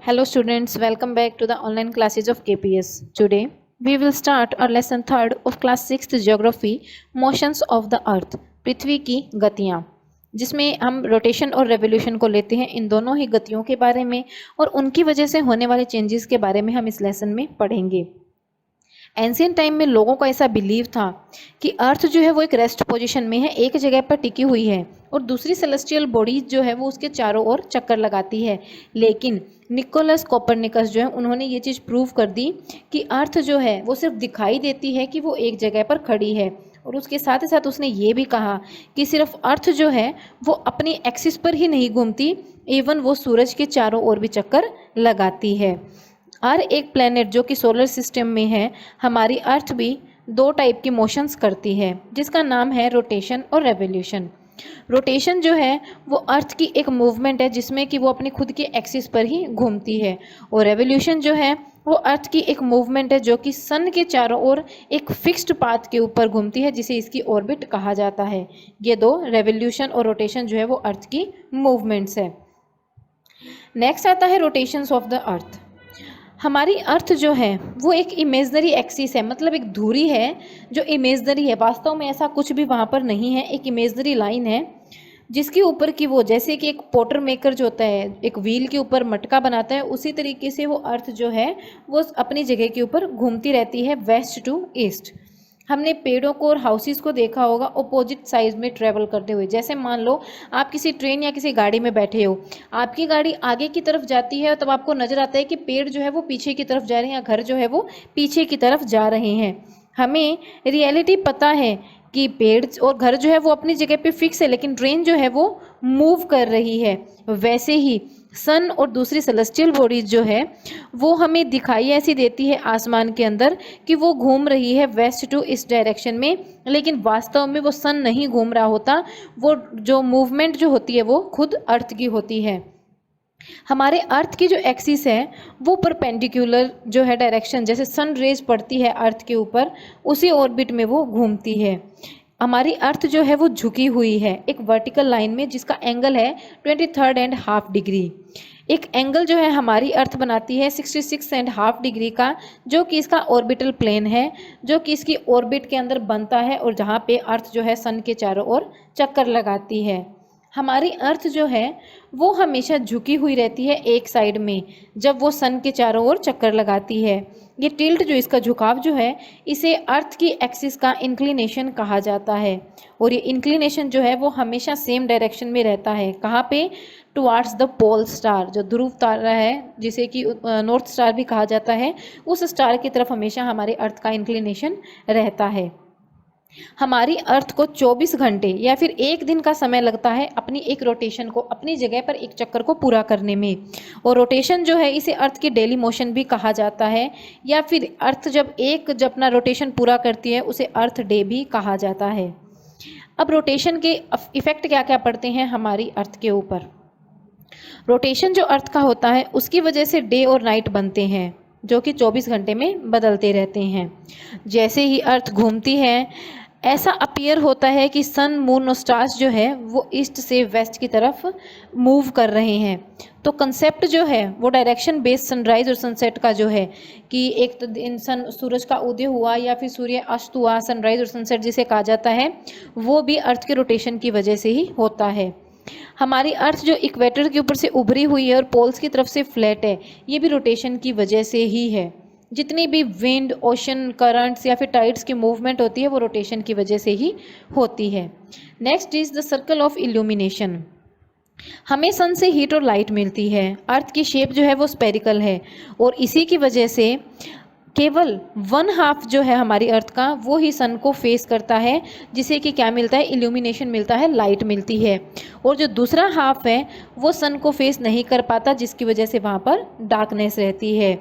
Hello students, welcome back to the online classes of KPS. Today we will start our lesson 3rd of class 6th Geography, Motions of the Earth, पृथ्वी की गतियाँ, जिसमें हम rotation और revolution को लेते हैं। इन दोनों ही गतियों के बारे में और उनकी वजह से होने वाले चेंजेस के बारे में हम इस लेसन में पढ़ेंगे। एंशियंट टाइम में लोगों का ऐसा बिलीव था कि अर्थ जो है वो एक रेस्ट पोजीशन में है, एक जगह पर टिकी हुई है और दूसरी सेलेस्टियल बॉडीज जो है वो उसके चारों ओर चक्कर लगाती है। लेकिन निकोलस कोपरनिकस जो है उन्होंने ये चीज़ प्रूव कर दी कि अर्थ जो है वो सिर्फ दिखाई देती है कि वो एक जगह पर खड़ी है, और उसके साथ ही साथ उसने ये भी कहा कि सिर्फ अर्थ जो है वो अपनी एक्सिस पर ही नहीं घूमती, इवन वो सूरज के चारों ओर भी चक्कर लगाती है। हर एक प्लेनेट जो कि सोलर सिस्टम में है, हमारी अर्थ भी दो टाइप की मोशंस करती है, जिसका नाम है रोटेशन और रेवोल्यूशन। रोटेशन जो है वो अर्थ की एक मूवमेंट है जिसमें कि वो अपनी खुद की एक्सिस पर ही घूमती है, और रेवोल्यूशन जो है वो अर्थ की एक मूवमेंट है जो कि सन के चारों ओर एक फिक्स्ड पाथ के ऊपर घूमती है, जिसे इसकी ऑर्बिट कहा जाता है। ये दो रेवोल्यूशन और रोटेशन जो है वो अर्थ की मूवमेंट्स है। नेक्स्ट आता है रोटेशंस ऑफ द अर्थ। हमारी अर्थ जो है वो एक इमेजनरी एक्सिस है, मतलब एक धुरी है जो इमेजनरी है, वास्तव में ऐसा कुछ भी वहाँ पर नहीं है। एक इमेजनरी लाइन है जिसके ऊपर की वो, जैसे कि एक पॉटर मेकर जो होता है एक व्हील के ऊपर मटका बनाता है, उसी तरीके से वो अर्थ जो है वो अपनी जगह के ऊपर घूमती रहती है वेस्ट टू ईस्ट। हमने पेड़ों को और हाउसेस को देखा होगा अपोजिट साइड में ट्रेवल करते हुए। जैसे मान लो आप किसी ट्रेन या किसी गाड़ी में बैठे हो, आपकी गाड़ी आगे की तरफ जाती है तब आपको नज़र आता है कि पेड़ जो है वो पीछे की तरफ जा रहे हैं या घर जो है वो पीछे की तरफ जा रहे हैं। हमें रियलिटी पता है कि पेड़ और घर जो है वो अपनी जगह पे फिक्स है, लेकिन ट्रेन जो है वो मूव कर रही है। वैसे ही सन और दूसरी सेलेस्टियल बॉडीज जो है वो हमें दिखाई ऐसी देती है आसमान के अंदर कि वो घूम रही है वेस्ट टू ईस्ट डायरेक्शन में, लेकिन वास्तव में वो सन नहीं घूम रहा होता। वो जो मूवमेंट जो होती है वो खुद अर्थ की होती है। हमारे अर्थ की जो एक्सिस है वो परपेंडिकुलर जो है डायरेक्शन, जैसे सन रेज पड़ती है अर्थ के ऊपर, उसी ऑर्बिट में वो घूमती है। हमारी अर्थ जो है वो झुकी हुई है एक वर्टिकल लाइन में, जिसका एंगल है 23.5 डिग्री। एक एंगल जो है हमारी अर्थ बनाती है 66.5 डिग्री का, जो कि इसका ऑर्बिटल प्लेन है, जो कि इसकी ऑर्बिट के अंदर बनता है और जहाँ पे अर्थ जो है सन के चारों ओर चक्कर लगाती है। हमारी अर्थ जो है वो हमेशा झुकी हुई रहती है एक साइड में जब वो सन के चारों ओर चक्कर लगाती है। ये टिल्ट जो इसका झुकाव जो है इसे अर्थ की एक्सिस का इंक्लिनेशन कहा जाता है, और ये इंक्लिनेशन जो है वो हमेशा सेम डायरेक्शन में रहता है। कहाँ पे? टुवार्ड्स द पोल स्टार, जो ध्रुव तारा है जिसे कि नॉर्थ स्टार भी कहा जाता है, उस स्टार की तरफ हमेशा हमारे अर्थ का इंक्लिनेशन रहता है। हमारी अर्थ को 24 घंटे या फिर एक दिन का समय लगता है अपनी एक रोटेशन को, अपनी जगह पर एक चक्कर को पूरा करने में। और रोटेशन जो है इसे अर्थ की डेली मोशन भी कहा जाता है, या फिर अर्थ जब अपना रोटेशन पूरा करती है उसे अर्थ डे भी कहा जाता है। अब रोटेशन के इफेक्ट क्या क्या पड़ते हैं हमारी अर्थ के ऊपर। रोटेशन जो अर्थ का होता है उसकी वजह से डे और नाइट बनते हैं, जो कि 24 घंटे में बदलते रहते हैं। जैसे ही अर्थ घूमती है ऐसा अपीयर होता है कि सन, मून और स्टार्स जो है वो ईस्ट से वेस्ट की तरफ मूव कर रहे हैं। तो कंसेप्ट जो है वो डायरेक्शन बेस्ड सनराइज और सनसेट का जो है कि एक तो दिन सूरज का उदय हुआ या फिर सूर्य अस्त हुआ, सनराइज और सनसेट जिसे कहा जाता है, वो भी अर्थ के रोटेशन की वजह से ही होता है। हमारी अर्थ जो इक्वेटर के ऊपर से उभरी हुई है और पोल्स की तरफ से फ्लैट है, ये भी रोटेशन की वजह से ही है। जितनी भी विंड, ओशन करंट्स या फिर टाइड्स की मूवमेंट होती है वो रोटेशन की वजह से ही होती है। Next is the circle of illumination. हमें सन से हीट और लाइट मिलती है। अर्थ की शेप जो है वो स्पेरिकल है, और इसी की वजह से केवल 1/2 जो है हमारी अर्थ का वो ही सन को फेस करता है, जिसे कि क्या मिलता है? इल्यूमिनेशन मिलता है, लाइट मिलती है। और जो दूसरा हाफ है वो सन को फेस नहीं कर पाता, जिसकी वजह से वहाँ पर डार्कनेस रहती है।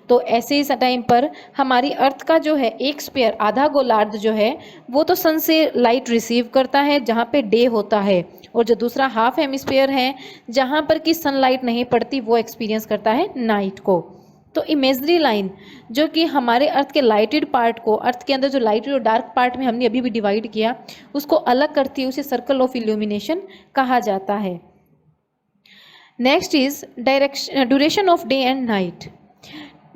तो ऐसे ही टाइम पर हमारी अर्थ का जो है एक स्पेयर, आधा गोलार्ध जो है वो तो सन से लाइट रिसीव करता है जहाँ पे डे होता है, और जो दूसरा हाफ हेमिस्फीयर है जहाँ पर कि सनलाइट नहीं पड़ती वो एक्सपीरियंस करता है नाइट को। तो इमेजरी लाइन जो कि हमारे अर्थ के लाइटेड पार्ट को, अर्थ के अंदर जो लाइटेड और डार्क पार्ट में हमने अभी भी डिवाइड किया, उसको अलग करती है, उसे सर्कल ऑफ इल्यूमिनेशन कहा जाता है। Next is duration of day and night.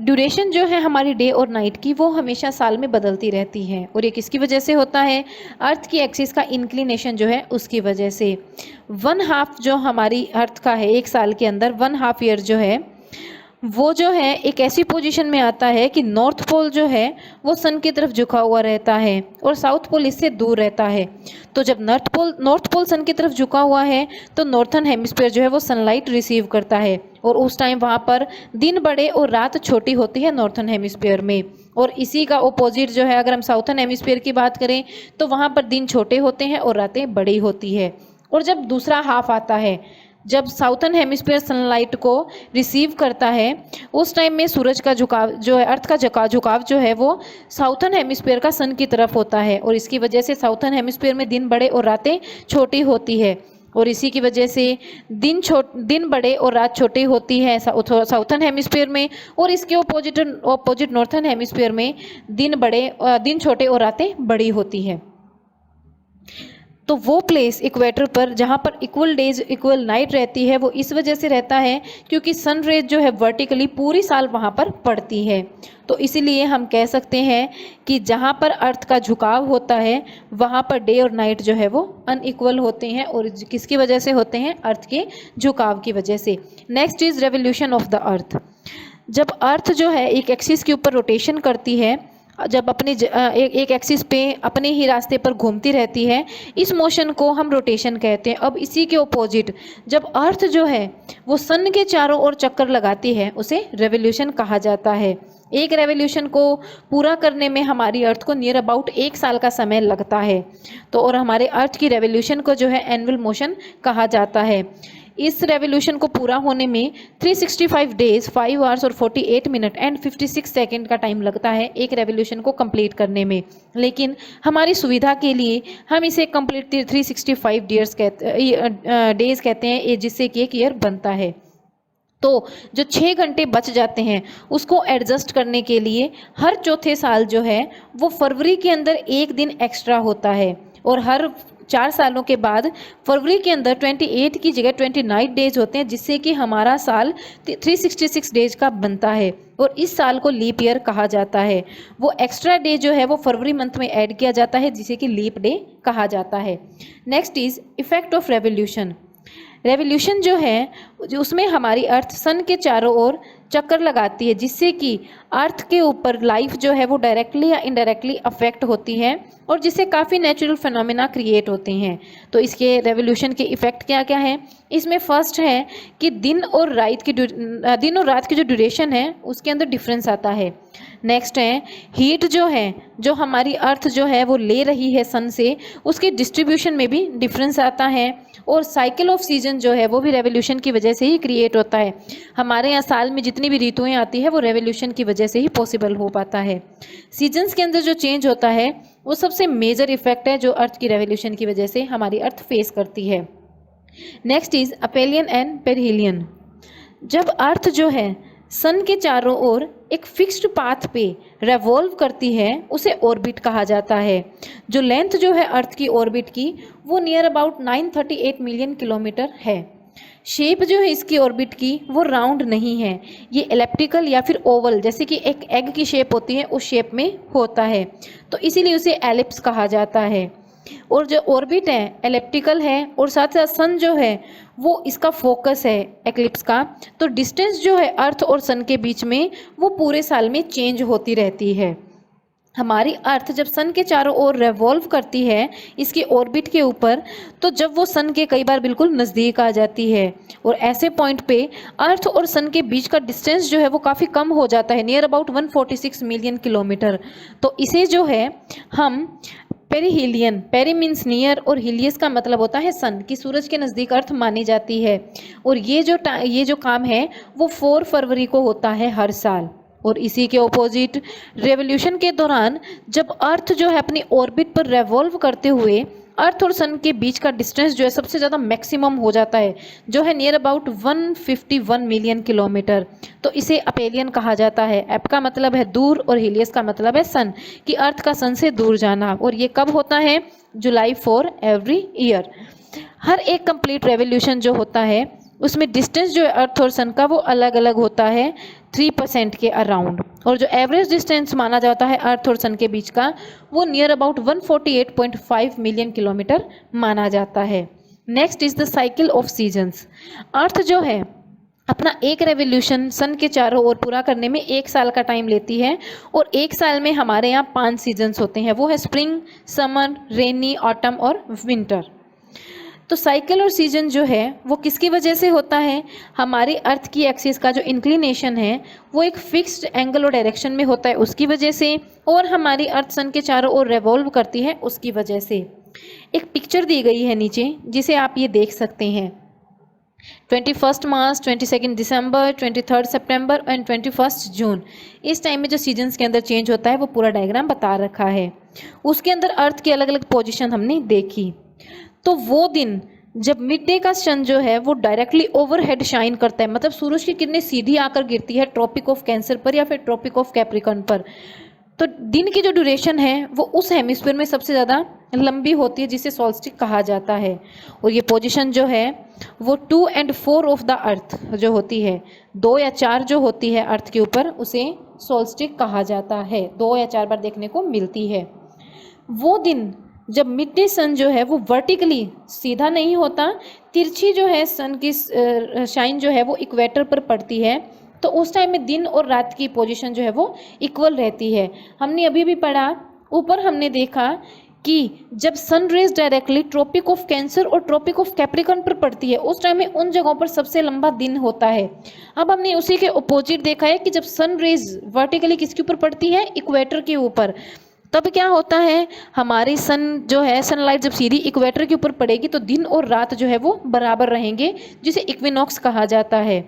Duration जो है हमारी डे और नाइट की वो हमेशा साल में बदलती रहती है और ये किसकी वजह से होता है? अर्थ की एक्सिस का इंक्लिनेशन जो है उसकी वजह से। 1/2 जो हमारी अर्थ का है एक साल के अंदर 1/2 ईयर जो है वो जो है एक ऐसी पोजीशन में आता है कि नॉर्थ पोल जो है वो सन की तरफ झुका हुआ रहता है और साउथ पोल इससे दूर रहता है। तो जब नॉर्थ पोल सन की तरफ झुका हुआ है तो नॉर्थन हेमिस्फीयर जो है वो सनलाइट रिसीव करता है और उस टाइम वहाँ पर दिन बड़े और रात छोटी होती है नॉर्थन हेमिस्फीयर में। और इसी का ओपोजिट जो है अगर हम साउथन हेमिस्फीयर की बात करें तो वहाँ पर दिन छोटे होते हैं और रातें बड़ी होती है। और जब दूसरा हाफ आता है, जब साउथर्न हेमिस्फीयर सनलाइट को रिसीव करता है उस टाइम में सूरज का झुकाव जो है, अर्थ का झुकाव जो है वो साउथर्न हेमिस्फीयर का सन की तरफ होता है और इसकी वजह से साउथर्न हेमिस्फीयर में दिन बड़े और रातें छोटी होती है और इसी की वजह से दिन बड़े और रात छोटी होती है साउथर्न हेमिस्फीयर में और इसके ऑपोजिट नॉर्थर्न हेमिस्फीयर में दिन छोटे और रातें बड़ी होती है। तो वो प्लेस इक्वेटर पर जहाँ पर इक्वल डेज इक्वल नाइट रहती है वो इस वजह से रहता है क्योंकि सन रेज जो है वर्टिकली पूरी साल वहाँ पर पड़ती है। तो इसीलिए हम कह सकते हैं कि जहाँ पर अर्थ का झुकाव होता है वहाँ पर डे और नाइट जो है वो अनइक्वल होते हैं और किसकी वजह से होते हैं? अर्थ के झुकाव की वजह से। Next is revolution of the earth. जब अर्थ जो है एक एक्सिस के ऊपर रोटेशन करती है, जब अपने एक एक्सिस पे अपने ही रास्ते पर घूमती रहती है, इस मोशन को हम रोटेशन कहते हैं। अब इसी के ऑपोजिट जब अर्थ जो है वो सन के चारों ओर चक्कर लगाती है उसे रेवोल्यूशन कहा जाता है। एक रेवोल्यूशन को पूरा करने में हमारी अर्थ को नियर अबाउट 1 साल का समय लगता है। तो और हमारे अर्थ की रेवोल्यूशन को जो है एनुअल मोशन कहा जाता है। इस रेवोल्यूशन को पूरा होने में 365 डेज 5 आवर्स और 48 मिनट एंड 56 सेकेंड का टाइम लगता है एक रेवोल्यूशन को कंप्लीट करने में। लेकिन हमारी सुविधा के लिए हम इसे कंप्लीट 365 डेज कहते हैं जिससे कि एक ईयर बनता है। तो जो 6 घंटे बच जाते हैं उसको एडजस्ट करने के लिए हर चौथे साल जो है वो फरवरी के अंदर एक दिन एक्स्ट्रा होता है और हर 4 सालों के बाद फरवरी के अंदर 28 की जगह 29 डेज होते हैं जिससे कि हमारा साल 366 डेज का बनता है और इस साल को लीप ईयर कहा जाता है। वो एक्स्ट्रा डे जो है वो फरवरी मंथ में ऐड किया जाता है जिसे कि लीप डे कहा जाता है। Next is effect of revolution. Revolution जो है उसमें हमारी अर्थ सन के चारों ओर चक्कर लगाती है जिससे कि अर्थ के ऊपर लाइफ जो है वो डायरेक्टली या इनडायरेक्टली अफेक्ट होती है और जिससे काफ़ी नेचुरल फिनोमेना क्रिएट होते हैं। तो इसके रेवोल्यूशन के इफ़ेक्ट क्या क्या हैं? इसमें फर्स्ट है कि दिन और रात की जो ड्यूरेशन है उसके अंदर डिफरेंस आता है। नेक्स्ट है हीट जो है जो हमारी अर्थ जो है वो ले रही है सन से उसके डिस्ट्रीब्यूशन में भी डिफरेंस आता है और साइकिल ऑफ सीजन जो है वो भी रेवोल्यूशन की वजह से ही क्रिएट होता है। हमारे यहाँ साल में जितनी भी ऋतुएं आती है वो रेवोल्यूशन की वजह से ही पॉसिबल हो पाता है। सीजन्स के अंदर जो चेंज होता है वो सबसे मेजर इफेक्ट है जो अर्थ की रेवोल्यूशन की वजह से हमारी अर्थ फेस करती है। Next is aphelion and perihelion. जब अर्थ जो है सन के चारों ओर एक फिक्स्ड पाथ पे रेवॉल्व करती है उसे ऑर्बिट कहा जाता है। जो लेंथ जो है अर्थ की ऑर्बिट की वो नियर अबाउट 938 मिलियन किलोमीटर है। शेप जो है इसकी ऑर्बिट की वो राउंड नहीं है, ये एलिप्टिकल या फिर ओवल जैसे कि एक एग की शेप होती है उस शेप में होता है, तो इसीलिए उसे एलिप्स कहा जाता है। और जो ऑर्बिट है एलिप्टिकल है और साथ साथ सन जो है वो इसका फोकस है एक्लिप्स का। तो डिस्टेंस जो है अर्थ और सन के बीच में वो पूरे साल में चेंज होती रहती है। हमारी अर्थ जब सन के चारों ओर रेवॉल्व करती है इसकी ऑर्बिट के ऊपर, तो जब वो सन के कई बार बिल्कुल नज़दीक आ जाती है और ऐसे पॉइंट पे अर्थ और सन के बीच का डिस्टेंस जो है वो काफ़ी कम हो जाता है, नियर अबाउट 146 मिलियन किलोमीटर। तो इसे जो है हम पेरिहिलियन, पेरी मीन्स नियर और हिलियस का मतलब होता है सन, कि सूरज के नज़दीक अर्थ मानी जाती है। और ये जो काम है वो 4 फरवरी को होता है हर साल। और इसी के ऑपोजिट रेवोल्यूशन के दौरान जब अर्थ जो है अपनी ऑर्बिट पर रेवॉल्व करते हुए अर्थ और सन के बीच का डिस्टेंस जो है सबसे ज़्यादा मैक्सिमम हो जाता है, जो है नियर अबाउट 151 मिलियन किलोमीटर। तो इसे अपेलियन कहा जाता है। एप का मतलब है दूर और हिलियस का मतलब है सन, कि अर्थ का सन से दूर जाना। और ये कब होता है? जुलाई 4 एवरी ईयर। हर एक कंप्लीट रेवोल्यूशन जो होता है उसमें डिस्टेंस जो है अर्थ और सन का वो अलग अलग होता है 3% के अराउंड, और जो एवरेज डिस्टेंस माना जाता है अर्थ और सन के बीच का वो नियर अबाउट 148.5 मिलियन किलोमीटर माना जाता है। Next is the cycle of seasons. Earth जो है अपना एक रेवोल्यूशन सन के चारों ओर पूरा करने में 1 साल का टाइम लेती है, और 1 साल में हमारे यहाँ 5 सीजन्स होते हैं, वो है स्प्रिंग, समर, रेनी, ऑटम और विंटर। तो साइकिल और सीजन जो है वो किसकी वजह से होता है? हमारी अर्थ की एक्सिस का जो इंक्लिनेशन है वो एक फिक्स्ड एंगल और डायरेक्शन में होता है उसकी वजह से, और हमारी अर्थ सन के चारों ओर रिवॉल्व करती है उसकी वजह से। एक पिक्चर दी गई है नीचे जिसे आप ये देख सकते हैं। 21 मार्च, 22 दिसंबर, 23 सितंबर एंड 21 जून, इस टाइम में जो सीजन्स के अंदर चेंज होता है वो पूरा डायग्राम बता रखा है। उसके अंदर अर्थ की अलग अलग पोजीशन हमने देखी। तो वो दिन जब मिड डे का सन जो है वो डायरेक्टली ओवरहेड शाइन करता है, मतलब सूरज की किरणें सीधी आकर गिरती है ट्रॉपिक ऑफ कैंसर पर या फिर ट्रॉपिक ऑफ कैप्रिकॉर्न पर, तो दिन की जो ड्यूरेशन है वो उस हेमिस्फीयर में सबसे ज़्यादा लंबी होती है जिसे सोल्स्टिक कहा जाता है। और ये पोजीशन जो है वो 2 और 4 ऑफ द अर्थ जो होती है, 2 या 4 जो होती है अर्थ के ऊपर, उसे सोल्स्टिक कहा जाता है। 2 या 4 बार देखने को मिलती है। वो दिन जब मिड डे सन जो है वो वर्टिकली सीधा नहीं होता, तिरछी जो है सन की शाइन जो है वो इक्वेटर पर पड़ती है, तो उस टाइम में दिन और रात की पोजीशन जो है वो इक्वल रहती है। हमने अभी भी पढ़ा, ऊपर हमने देखा कि जब sun rays directly Tropic of Cancer और ट्रॉपिक ऑफ कैप्रिकॉर्न पर पड़ती है उस टाइम में उन जगहों पर सबसे लंबा दिन होता है। अब हमने उसी के अपोजिट देखा है कि जब सन रेज वर्टिकली किसके ऊपर पड़ती है? इक्वेटर के ऊपर, तब क्या होता है, हमारी सन जो है सनलाइट जब सीधी इक्वेटर के ऊपर पड़ेगी तो दिन और रात जो है वो बराबर रहेंगे, जिसे इक्विनॉक्स कहा जाता है।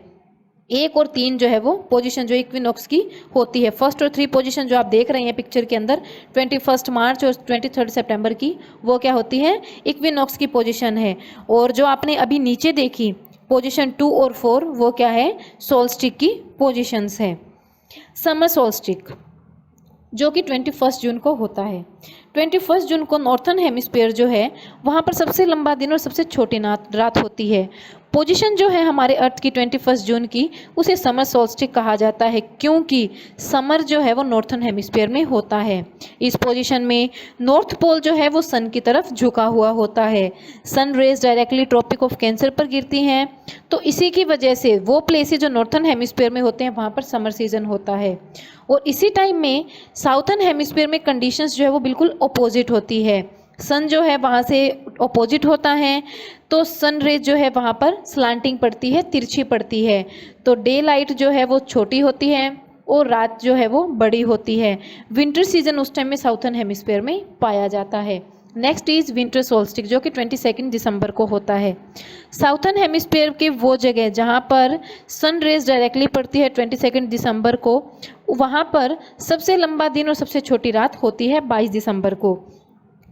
1 और 3 जो है वो पोजीशन जो इक्विनॉक्स की होती है। फर्स्ट और 3 पोजीशन जो आप देख रहे हैं पिक्चर के अंदर 21 मार्च और 23 सितंबर की, वो क्या होती है? इक्विनॉक्स की पोजीशन है। और जो आपने अभी नीचे देखी पोजीशन 2 और 4 वो क्या है? सोल्स्टिक की पोजीशंस है। समर सोल्स्टिक जो कि 21 जून को होता है। 21 जून को नॉर्थन हेमिस्फीयर जो है वहाँ पर सबसे लंबा दिन और सबसे छोटी रात होती है। पोजीशन जो है हमारे अर्थ की 21 जून की उसे समर सोल्स्टिक कहा जाता है, क्योंकि समर जो है वो नॉर्थन हेमिस्फीयर में होता है। इस पोजीशन में नॉर्थ पोल जो है वो सन की तरफ झुका हुआ होता है। Sun rays directly Tropic of Cancer पर गिरती हैं, तो इसी की वजह से वो प्लेसेस जो नॉर्थन हेमिस्फीयर में होते हैं वहाँ पर समर सीजन होता है। और इसी टाइम में साउथर्न हेमिस्फीयर में कंडीशंस जो है वो बिल्कुल अपोजिट होती है। सन जो है वहाँ से अपोजिट होता है, तो सन रेज जो है वहाँ पर स्लांटिंग पड़ती है, तिरछी पड़ती है, तो डे लाइट जो है वो छोटी होती है और रात जो है वो बड़ी होती है। विंटर सीजन उस टाइम में साउथर्न हेमिस्फीयर में पाया जाता है। नेक्स्ट इज विंटर सोल्स्टिक जो कि 22 दिसंबर को होता है। साउथर्न हेमिस्फीयर के वो जगह जहाँ पर सन रेज डायरेक्टली पड़ती है 22 दिसंबर को, वहाँ पर सबसे लंबा दिन और सबसे छोटी रात होती है 22 दिसंबर को।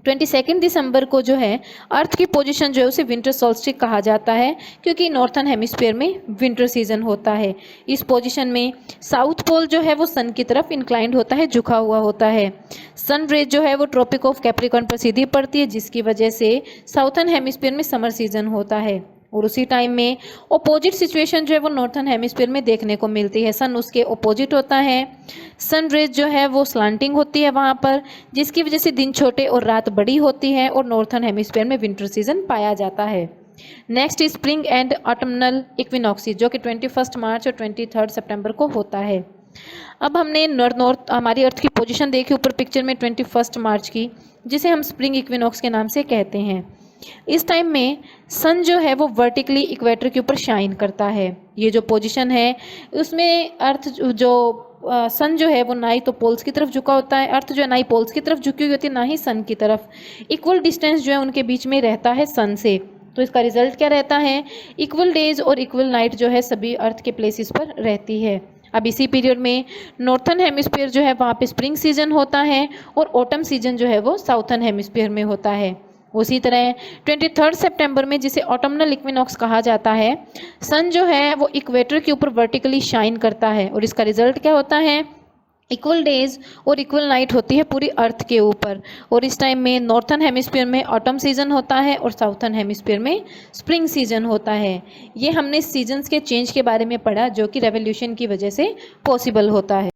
22 दिसंबर को जो है अर्थ की पोजीशन जो है उसे विंटर सोल्स्टिक कहा जाता है, क्योंकि नॉर्थन हेमिस्फीयर में विंटर सीजन होता है। इस पोजीशन में साउथ पोल जो है वो सन की तरफ इंक्लाइंड होता है, झुका हुआ होता है। सन रेज जो है वो ट्रॉपिक ऑफ कैप्रिकॉर्न पर सीधी पड़ती है, जिसकी वजह से साउथर्न हेमिस्फीयर में समर सीजन होता है। और उसी टाइम में अपोजिट सिचुएशन जो है वो नॉर्थन हेमिस्फीयर में देखने को मिलती है। सन उसके अपोजिट होता है, सन रेज जो है वो स्लांटिंग होती है वहाँ पर, जिसकी वजह से दिन छोटे और रात बड़ी होती है, और नॉर्थन हेमिस्फीयर में विंटर सीजन पाया जाता है। Next is spring and autumnal equinox जो कि 21 मार्च और 23 सितंबर को होता है। अब हमने नॉर्थ हमारी अर्थ की पोजीशन देखी ऊपर पिक्चर में 21 मार्च की, जिसे हम स्प्रिंग इक्विनॉक्स के नाम से कहते हैं। इस टाइम में सन जो है वो वर्टिकली इक्वेटर के ऊपर शाइन करता है। ये जो पोजीशन है उसमें अर्थ जो सन जो है वो ना ही तो पोल्स की तरफ झुका होता है, अर्थ जो है ना ही पोल्स की तरफ झुकी हुई होती है ना ही सन की तरफ। इक्वल डिस्टेंस जो है उनके बीच में रहता है सन से, तो इसका रिजल्ट क्या रहता है? इक्वल डेज और इक्वल नाइट जो है सभी अर्थ के प्लेसेस पर रहती है। अब इसी पीरियड में नॉर्थन हेमिस्फीयर जो है वहाँ पे स्प्रिंग सीजन होता है, और ऑटम सीजन जो है वो साउथर्न हेमिस्फीयर में होता है। उसी तरह 23 सितंबर में, जिसे ऑटमनल इक्विनॉक्स कहा जाता है, सन जो है वो इक्वेटर के ऊपर वर्टिकली शाइन करता है, और इसका रिजल्ट क्या होता है? इक्वल डेज और इक्वल नाइट होती है पूरी अर्थ के ऊपर। और इस टाइम में नॉर्थन हेमिस्फीयर में ऑटम सीजन होता है और साउथर्न हेमिस्फीयर में स्प्रिंग सीजन होता है। ये हमने सीजन्स के चेंज के बारे में पढ़ा जो कि रेवोल्यूशन की वजह से पॉसिबल होता है।